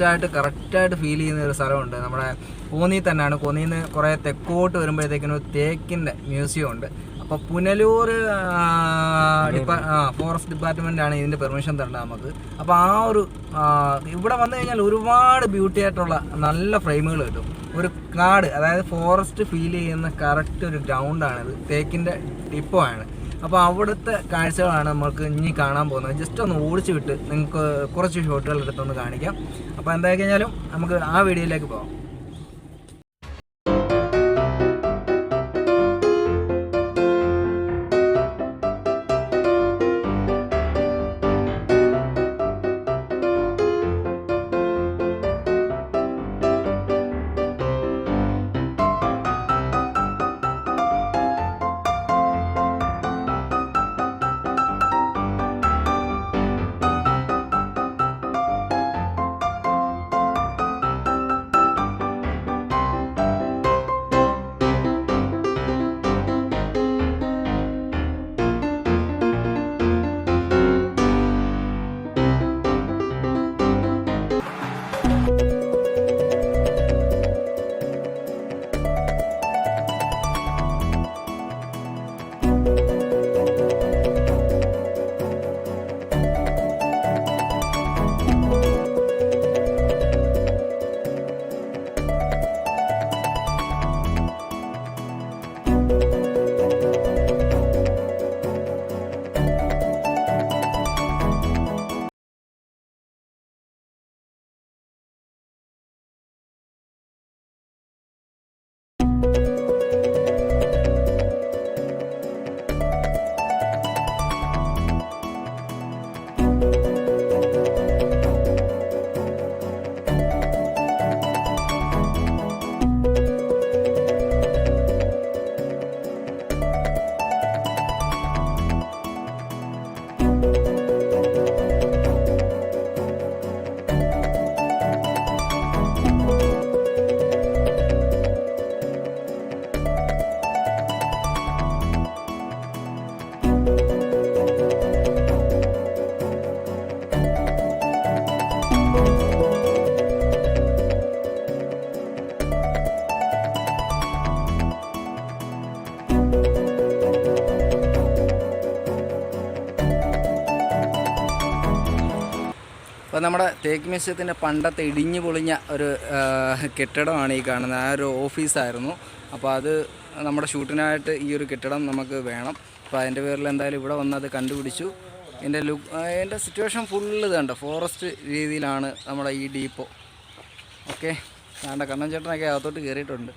ഫോറസ്റ്റായിട്ട് കറക്റ്റായിട്ട് ഫീൽ ചെയ്യുന്ന ഒരു സ്ഥലമുണ്ട്. നമ്മുടെ കോന്നി തന്നെയാണ്. കോന്നിയിൽ നിന്ന് കുറേ തെക്കോട്ട് വരുമ്പോഴത്തേക്കിനും തേക്കിൻ്റെ മ്യൂസിയം ഉണ്ട്. അപ്പോൾ പുനലൂർ ഫോറസ്റ്റ് ഡിപ്പാർട്ട്മെൻറ്റാണ് ഇതിൻ്റെ പെർമിഷൻ തരേണ്ടത് നമുക്ക്. അപ്പോൾ ആ ഒരു ഇവിടെ വന്നു കഴിഞ്ഞാൽ ഒരുപാട് ബ്യൂട്ടി ആയിട്ടുള്ള നല്ല ഫ്രെയിമുകൾ കിട്ടും. ഒരു കാട്, അതായത് ഫോറസ്റ്റ് ഫീൽ ചെയ്യുന്ന കറക്റ്റ് ഒരു ഗ്രൗണ്ടാണിത്. തേക്കിൻ്റെ ഡിപ്പോ ആണ്. അപ്പോൾ അവിടുത്തെ കാഴ്ചകളാണ് നമുക്ക് ഇനി കാണാൻ പോകുന്നത്. ജസ്റ്റ് ഒന്ന് ഓടിച്ചു വിട്ട് നിങ്ങൾക്ക് കുറച്ച് ഷോട്ടുകൾ എടുത്തൊന്ന് കാണിക്കാം. അപ്പോൾ എന്തായി കഴിഞ്ഞാലും നമുക്ക് ആ വീഡിയോയിലേക്ക് പോകാം. അപ്പോൾ നമ്മുടെ തേക്ക് മ്യൂസിയത്തിൻ്റെ പണ്ടത്തെ ഇടിഞ്ഞു പൊളിഞ്ഞ ഒരു കെട്ടിടമാണ് ഈ കാണുന്നത്. ആ ഒരു ഓഫീസായിരുന്നു. അപ്പോൾ അത് നമ്മുടെ ഷൂട്ടിനായിട്ട് ഈ ഒരു കെട്ടിടം നമുക്ക് വേണം. അപ്പോൾ അതിൻ്റെ പേരിൽ എന്തായാലും ഇവിടെ വന്ന് അത് കണ്ടുപിടിച്ചു. എൻ്റെ സിറ്റുവേഷൻ ഫുള്ള് ഇതുണ്ട്, ഫോറസ്റ്റ് രീതിയിലാണ് നമ്മുടെ ഈ ഡീപ്പോ. ഓക്കെ, കണ്ണൻ ചേട്ടനൊക്കെ അകത്തോട്ട് കയറിയിട്ടുണ്ട്.